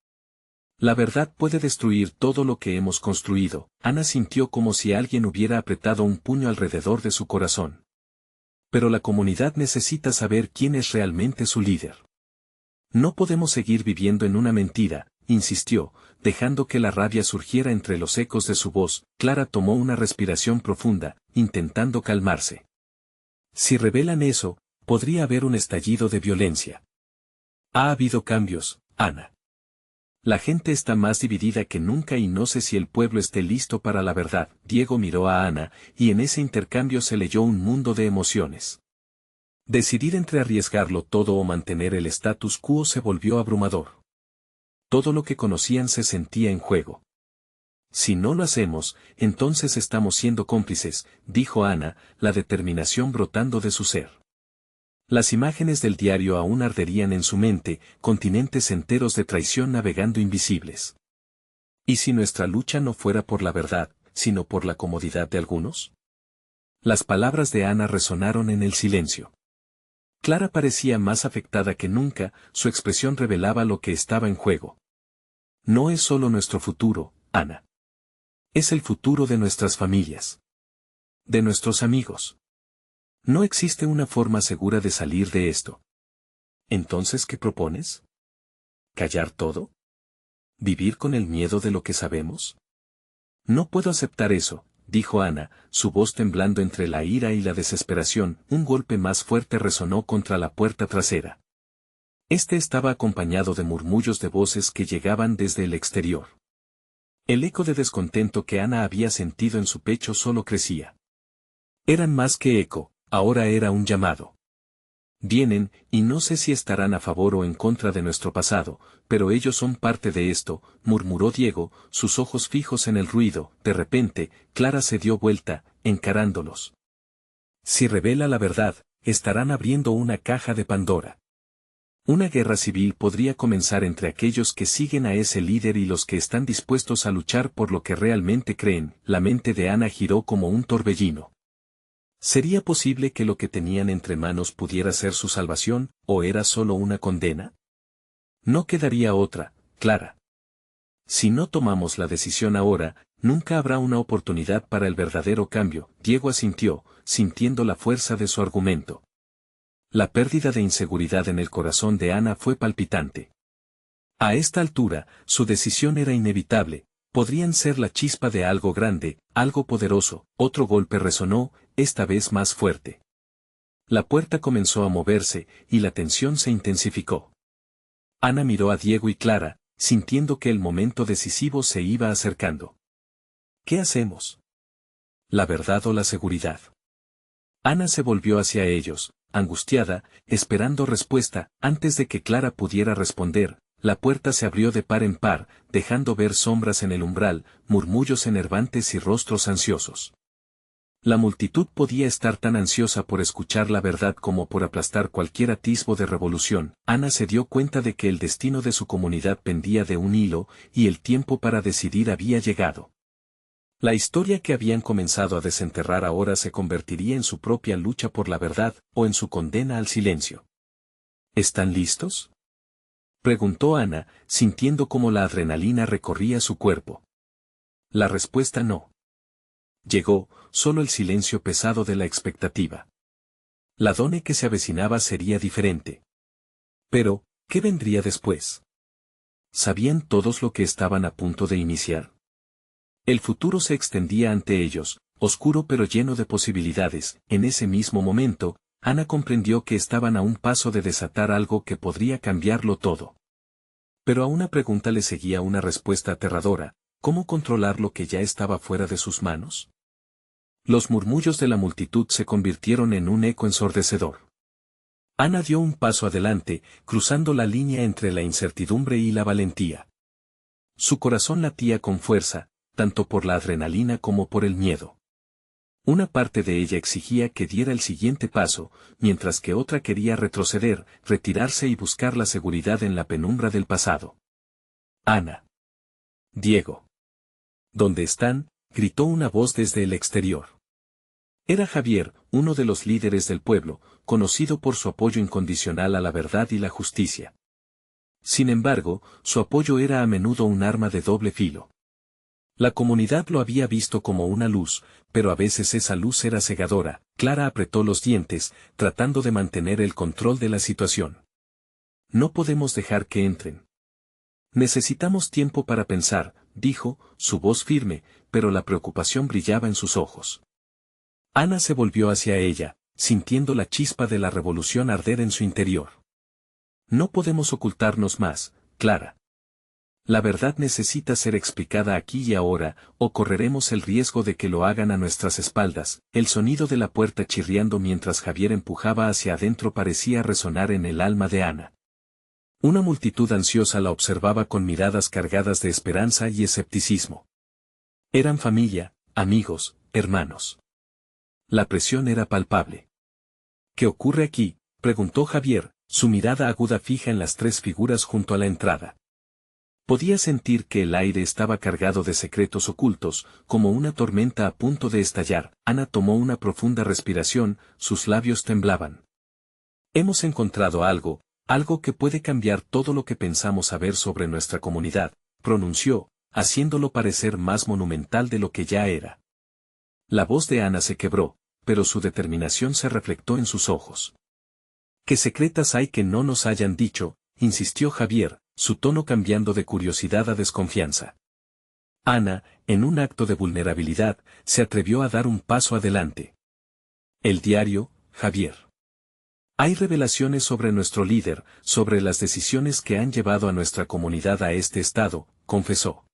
La verdad puede destruir todo lo que hemos construido». Ana sintió como si alguien hubiera apretado un puño alrededor de su corazón. «Pero la comunidad necesita saber quién es realmente su líder. No podemos seguir viviendo en una mentira», insistió, dejando que la rabia surgiera entre los ecos de su voz. Clara tomó una respiración profunda, intentando calmarse. «Si revelan eso, podría haber un estallido de violencia. Ha habido cambios, Ana. La gente está más dividida que nunca y no sé si el pueblo esté listo para la verdad». Diego miró a Ana, y en ese intercambio se leyó un mundo de emociones. Decidir entre arriesgarlo todo o mantener el status quo se volvió abrumador. Todo lo que conocían se sentía en juego. «Si no lo hacemos, entonces estamos siendo cómplices», dijo Ana, la determinación brotando de su ser. Las imágenes del diario aún arderían en su mente, continentes enteros de traición navegando invisibles. ¿Y si nuestra lucha no fuera por la verdad, sino por la comodidad de algunos? Las palabras de Ana resonaron en el silencio. Clara parecía más afectada que nunca, su expresión revelaba lo que estaba en juego. «No es solo nuestro futuro, Ana. Es el futuro de nuestras familias. De nuestros amigos. No existe una forma segura de salir de esto». «¿Entonces qué propones? ¿Callar todo? ¿Vivir con el miedo de lo que sabemos?» «No puedo aceptar eso», dijo Ana, su voz temblando entre la ira y la desesperación. Un golpe más fuerte resonó contra la puerta trasera. Este estaba acompañado de murmullos de voces que llegaban desde el exterior. El eco de descontento que Ana había sentido en su pecho solo crecía. Eran más que eco, ahora era un llamado. Vienen, y no sé si estarán a favor o en contra de nuestro pasado, pero ellos son parte de esto, murmuró Diego, sus ojos fijos en el ruido. De repente, Clara se dio vuelta, encarándolos. Si revela la verdad, estarán abriendo una caja de Pandora. Una guerra civil podría comenzar entre aquellos que siguen a ese líder y los que están dispuestos a luchar por lo que realmente creen. La mente de Ana giró como un torbellino. ¿Sería posible que lo que tenían entre manos pudiera ser su salvación, o era solo una condena? No quedaría otra, Clara. Si no tomamos la decisión ahora, nunca habrá una oportunidad para el verdadero cambio. Diego asintió, sintiendo la fuerza de su argumento. La pérdida de inseguridad en el corazón de Ana fue palpitante. A esta altura, su decisión era inevitable. Podrían ser la chispa de algo grande, algo poderoso. Otro golpe resonó, esta vez más fuerte. La puerta comenzó a moverse, y la tensión se intensificó. Ana miró a Diego y Clara, sintiendo que el momento decisivo se iba acercando. ¿Qué hacemos? ¿La verdad o la seguridad? Ana se volvió hacia ellos, angustiada, esperando respuesta. Antes de que Clara pudiera responder, la puerta se abrió de par en par, dejando ver sombras en el umbral, murmullos enervantes y rostros ansiosos. La multitud podía estar tan ansiosa por escuchar la verdad como por aplastar cualquier atisbo de revolución. Ana se dio cuenta de que el destino de su comunidad pendía de un hilo, y el tiempo para decidir había llegado. La historia que habían comenzado a desenterrar ahora se convertiría en su propia lucha por la verdad, o en su condena al silencio. ¿Están listos?, preguntó Ana, sintiendo cómo la adrenalina recorría su cuerpo. La respuesta no. Llegó, solo el silencio pesado de la expectativa. La Done que se avecinaba sería diferente. Pero, ¿qué vendría después? ¿Sabían todos lo que estaban a punto de iniciar? El futuro se extendía ante ellos, oscuro pero lleno de posibilidades. En ese mismo momento, Ana comprendió que estaban a un paso de desatar algo que podría cambiarlo todo. Pero a una pregunta le seguía una respuesta aterradora: ¿cómo controlar lo que ya estaba fuera de sus manos? Los murmullos de la multitud se convirtieron en un eco ensordecedor. Ana dio un paso adelante, cruzando la línea entre la incertidumbre y la valentía. Su corazón latía con fuerza, tanto por la adrenalina como por el miedo. Una parte de ella exigía que diera el siguiente paso, mientras que otra quería retroceder, retirarse y buscar la seguridad en la penumbra del pasado. Ana. Diego. ¿Dónde están?, gritó una voz desde el exterior. Era Javier, uno de los líderes del pueblo, conocido por su apoyo incondicional a la verdad y la justicia. Sin embargo, su apoyo era a menudo un arma de doble filo. La comunidad lo había visto como una luz, pero a veces esa luz era cegadora. Clara apretó los dientes, tratando de mantener el control de la situación. No podemos dejar que entren. Necesitamos tiempo para pensar, dijo, su voz firme, pero la preocupación brillaba en sus ojos. Ana se volvió hacia ella, sintiendo la chispa de la revolución arder en su interior. No podemos ocultarnos más, Clara. La verdad necesita ser explicada aquí y ahora, o correremos el riesgo de que lo hagan a nuestras espaldas. El sonido de la puerta chirriando mientras Javier empujaba hacia adentro parecía resonar en el alma de Ana. Una multitud ansiosa la observaba con miradas cargadas de esperanza y escepticismo. Eran familia, amigos, hermanos. La presión era palpable. ¿Qué ocurre aquí?, preguntó Javier, su mirada aguda fija en las tres figuras junto a la entrada. Podía sentir que el aire estaba cargado de secretos ocultos, como una tormenta a punto de estallar. Ana tomó una profunda respiración, sus labios temblaban. Hemos encontrado algo, algo que puede cambiar todo lo que pensamos saber sobre nuestra comunidad, pronunció, haciéndolo parecer más monumental de lo que ya era. La voz de Ana se quebró, pero su determinación se reflectó en sus ojos. ¿Qué secretas hay que no nos hayan dicho?, insistió Javier, su tono cambiando de curiosidad a desconfianza. Ana, en un acto de vulnerabilidad, se atrevió a dar un paso adelante. El diario, Javier. Hay revelaciones sobre nuestro líder, sobre las decisiones que han llevado a nuestra comunidad a este estado, confesó.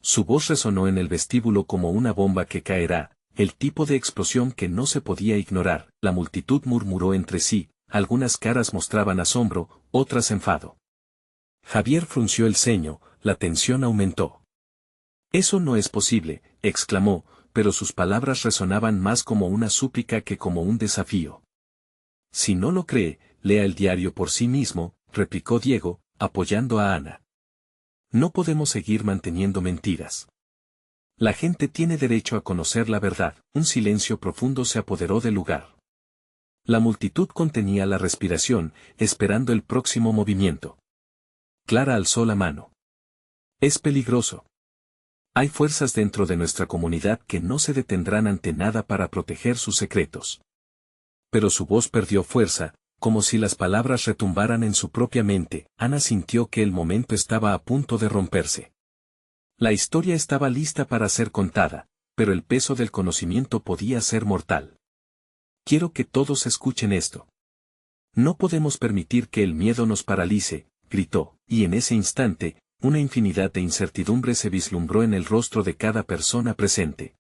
Su voz resonó en el vestíbulo como una bomba que caerá, el tipo de explosión que no se podía ignorar. La multitud murmuró entre sí, algunas caras mostraban asombro, otras enfado. Javier frunció el ceño, la tensión aumentó. «Eso no es posible», exclamó, pero sus palabras resonaban más como una súplica que como un desafío. «Si no lo cree, lea el diario por sí mismo», replicó Diego, apoyando a Ana. «No podemos seguir manteniendo mentiras. La gente tiene derecho a conocer la verdad». Un silencio profundo se apoderó del lugar. La multitud contenía la respiración, esperando el próximo movimiento. Clara alzó la mano. «Es peligroso. Hay fuerzas dentro de nuestra comunidad que no se detendrán ante nada para proteger sus secretos». Pero su voz perdió fuerza, como si las palabras retumbaran en su propia mente. Ana sintió que el momento estaba a punto de romperse. La historia estaba lista para ser contada, pero el peso del conocimiento podía ser mortal. «Quiero que todos escuchen esto. No podemos permitir que el miedo nos paralice», gritó, y en ese instante, una infinidad de incertidumbre se vislumbró en el rostro de cada persona presente.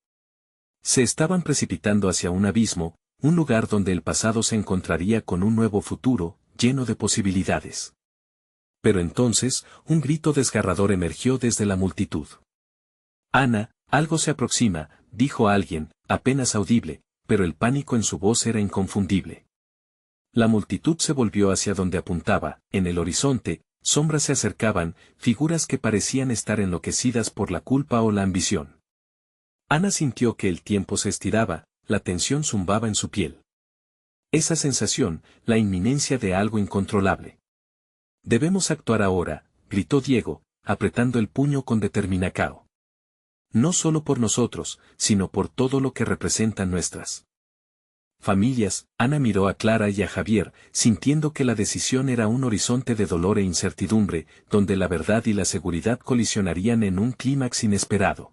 Se estaban precipitando hacia un abismo, un lugar donde el pasado se encontraría con un nuevo futuro, lleno de posibilidades. Pero entonces, un grito desgarrador emergió desde la multitud. «Ana, algo se aproxima», dijo alguien, apenas audible, pero el pánico en su voz era inconfundible. La multitud se volvió hacia donde apuntaba. En el horizonte, sombras se acercaban, figuras que parecían estar enloquecidas por la culpa o la ambición. Ana sintió que el tiempo se estiraba, la tensión zumbaba en su piel. Esa sensación, la inminencia de algo incontrolable. «Debemos actuar ahora», gritó Diego, apretando el puño con determinación. «No solo por nosotros, sino por todo lo que representan nuestras familias». Ana miró a Clara y a Javier, sintiendo que la decisión era un horizonte de dolor e incertidumbre, donde la verdad y la seguridad colisionarían en un clímax inesperado.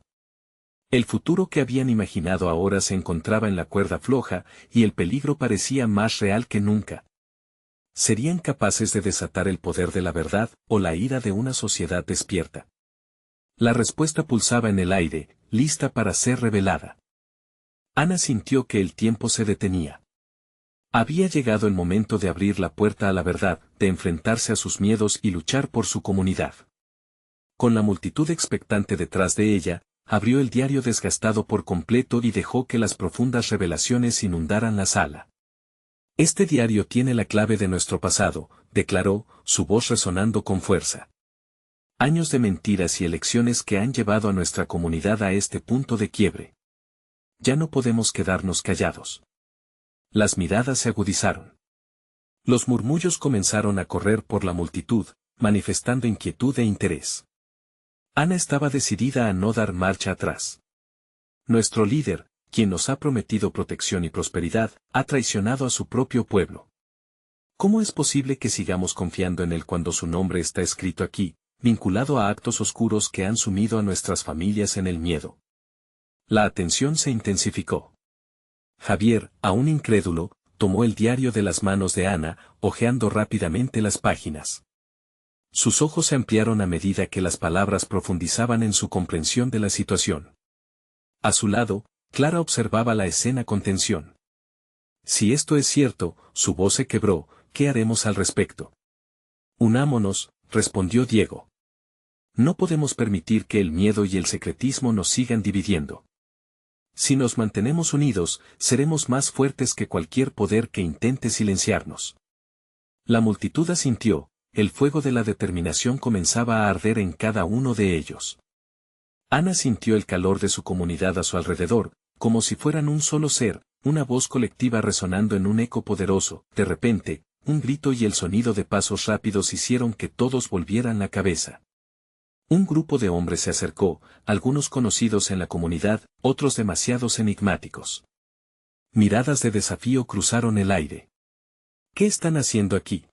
El futuro que habían imaginado ahora se encontraba en la cuerda floja, y el peligro parecía más real que nunca. ¿Serían capaces de desatar el poder de la verdad, o la ira de una sociedad despierta? La respuesta pulsaba en el aire, lista para ser revelada. Ana sintió que el tiempo se detenía. Había llegado el momento de abrir la puerta a la verdad, de enfrentarse a sus miedos y luchar por su comunidad. Con la multitud expectante detrás de ella, abrió el diario desgastado por completo y dejó que las profundas revelaciones inundaran la sala. «Este diario tiene la clave de nuestro pasado», declaró, su voz resonando con fuerza. «Años de mentiras y elecciones que han llevado a nuestra comunidad a este punto de quiebre. Ya no podemos quedarnos callados». Las miradas se agudizaron. Los murmullos comenzaron a correr por la multitud, manifestando inquietud e interés. Ana estaba decidida a no dar marcha atrás. «Nuestro líder, quien nos ha prometido protección y prosperidad, ha traicionado a su propio pueblo. ¿Cómo es posible que sigamos confiando en él cuando su nombre está escrito aquí, vinculado a actos oscuros que han sumido a nuestras familias en el miedo?» La atención se intensificó. Javier, aún incrédulo, tomó el diario de las manos de Ana, hojeando rápidamente las páginas. Sus ojos se ampliaron a medida que las palabras profundizaban en su comprensión de la situación. A su lado, Clara observaba la escena con tensión. «Si esto es cierto», su voz se quebró, «¿qué haremos al respecto?» «Unámonos», respondió Diego. «No podemos permitir que el miedo y el secretismo nos sigan dividiendo. Si nos mantenemos unidos, seremos más fuertes que cualquier poder que intente silenciarnos». La multitud asintió, el fuego de la determinación comenzaba a arder en cada uno de ellos. Ana sintió el calor de su comunidad a su alrededor, como si fueran un solo ser, una voz colectiva resonando en un eco poderoso. De repente, un grito y el sonido de pasos rápidos hicieron que todos volvieran la cabeza. Un grupo de hombres se acercó, algunos conocidos en la comunidad, otros demasiados enigmáticos. Miradas de desafío cruzaron el aire. «¿Qué están haciendo aquí?»,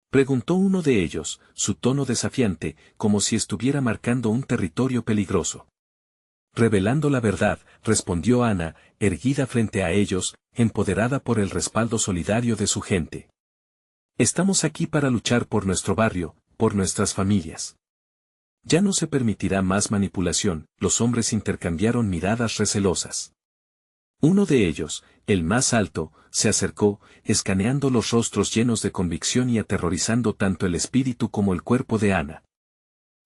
preguntó uno de ellos, su tono desafiante, como si estuviera marcando un territorio peligroso. «Revelando la verdad», respondió Ana, erguida frente a ellos, empoderada por el respaldo solidario de su gente. «Estamos aquí para luchar por nuestro barrio, por nuestras familias. Ya no se permitirá más manipulación». Los hombres intercambiaron miradas recelosas. Uno de ellos, el más alto, se acercó, escaneando los rostros llenos de convicción y aterrorizando tanto el espíritu como el cuerpo de Ana.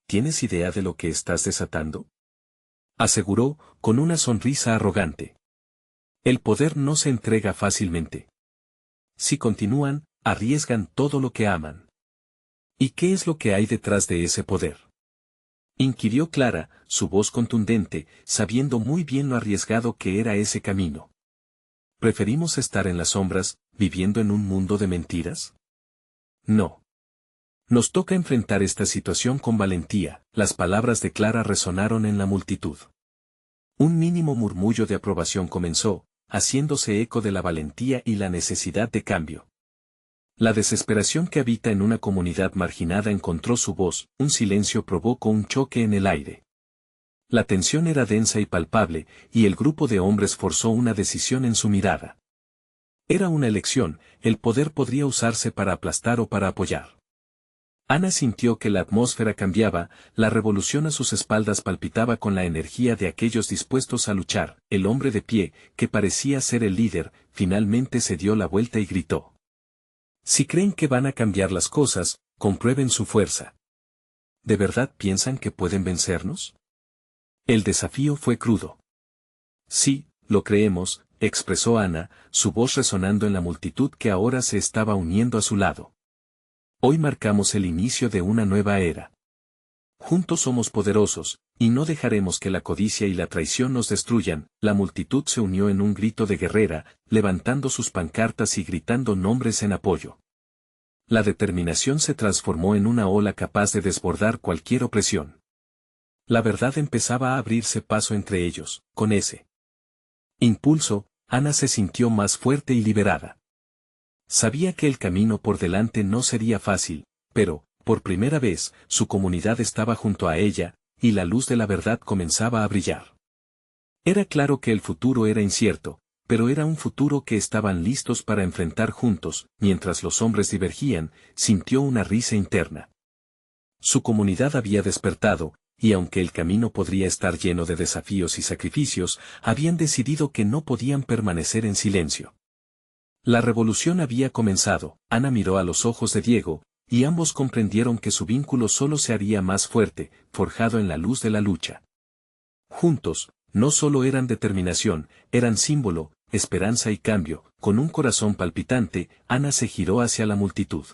¿Tienes idea de lo que estás desatando?, aseguró, con una sonrisa arrogante. El poder no se entrega fácilmente. Si continúan, arriesgan todo lo que aman. ¿Y qué es lo que hay detrás de ese poder?, inquirió Clara, su voz contundente, sabiendo muy bien lo arriesgado que era ese camino. ¿Preferimos estar en las sombras, viviendo en un mundo de mentiras? No. Nos toca enfrentar esta situación con valentía. Las palabras de Clara resonaron en la multitud. Un mínimo murmullo de aprobación comenzó, haciéndose eco de la valentía y la necesidad de cambio. La desesperación que habita en una comunidad marginada encontró su voz, un silencio provocó un choque en el aire. La tensión era densa y palpable, y el grupo de hombres forzó una decisión en su mirada. Era una elección, el poder podría usarse para aplastar o para apoyar. Ana sintió que la atmósfera cambiaba, la revolución a sus espaldas palpitaba con la energía de aquellos dispuestos a luchar. El hombre de pie, que parecía ser el líder, finalmente se dio la vuelta y gritó: si creen que van a cambiar las cosas, comprueben su fuerza. ¿De verdad piensan que pueden vencernos? El desafío fue crudo. Sí, lo creemos, expresó Ana, su voz resonando en la multitud que ahora se estaba uniendo a su lado. Hoy marcamos el inicio de una nueva era. Juntos somos poderosos, y no dejaremos que la codicia y la traición nos destruyan. La multitud se unió en un grito de guerrera, levantando sus pancartas y gritando nombres en apoyo. La determinación se transformó en una ola capaz de desbordar cualquier opresión. La verdad empezaba a abrirse paso entre ellos. Con ese impulso, Ana se sintió más fuerte y liberada. Sabía que el camino por delante no sería fácil, pero, por primera vez, su comunidad estaba junto a ella, y la luz de la verdad comenzaba a brillar. Era claro que el futuro era incierto, pero era un futuro que estaban listos para enfrentar juntos. Mientras los hombres divergían, sintió una risa interna. Su comunidad había despertado, y aunque el camino podría estar lleno de desafíos y sacrificios, habían decidido que no podían permanecer en silencio. La revolución había comenzado. Ana miró a los ojos de Diego, y ambos comprendieron que su vínculo solo se haría más fuerte, forjado en la luz de la lucha. Juntos, no solo eran determinación, eran símbolo, esperanza y cambio. Con un corazón palpitante, Ana se giró hacia la multitud.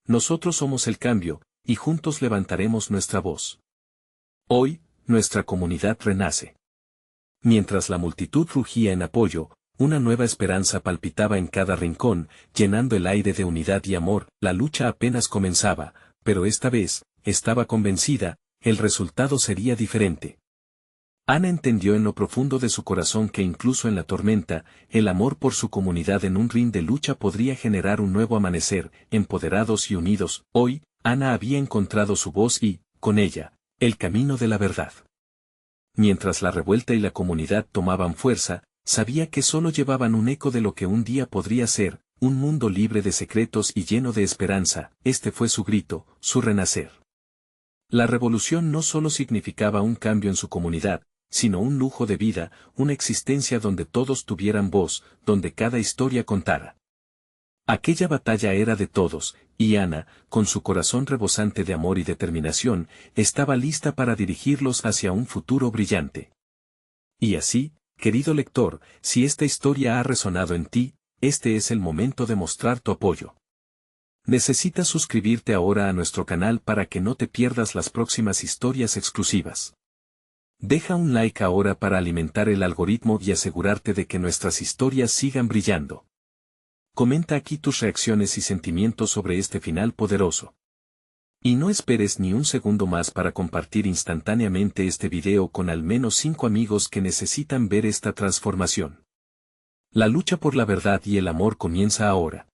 Nosotros somos el cambio, y juntos levantaremos nuestra voz. Hoy, nuestra comunidad renace. Mientras la multitud rugía en apoyo, una nueva esperanza palpitaba en cada rincón, llenando el aire de unidad y amor. La lucha apenas comenzaba, pero esta vez, estaba convencida, el resultado sería diferente. Ana entendió en lo profundo de su corazón que incluso en la tormenta, el amor por su comunidad en un ring de lucha podría generar un nuevo amanecer. Empoderados y unidos, hoy, Ana había encontrado su voz y, con ella, el camino de la verdad. Mientras la revuelta y la comunidad tomaban fuerza, sabía que solo llevaban un eco de lo que un día podría ser, un mundo libre de secretos y lleno de esperanza. Este fue su grito, su renacer. La revolución no solo significaba un cambio en su comunidad, sino un lujo de vida, una existencia donde todos tuvieran voz, donde cada historia contara. Aquella batalla era de todos, y Ana, con su corazón rebosante de amor y determinación, estaba lista para dirigirlos hacia un futuro brillante. Y así, querido lector, si esta historia ha resonado en ti, este es el momento de mostrar tu apoyo. Necesitas suscribirte ahora a nuestro canal para que no te pierdas las próximas historias exclusivas. Deja un like ahora para alimentar el algoritmo y asegurarte de que nuestras historias sigan brillando. Comenta aquí tus reacciones y sentimientos sobre este final poderoso. Y no esperes ni un segundo más para compartir instantáneamente este video con al menos 5 amigos que necesitan ver esta transformación. La lucha por la verdad y el amor comienza ahora.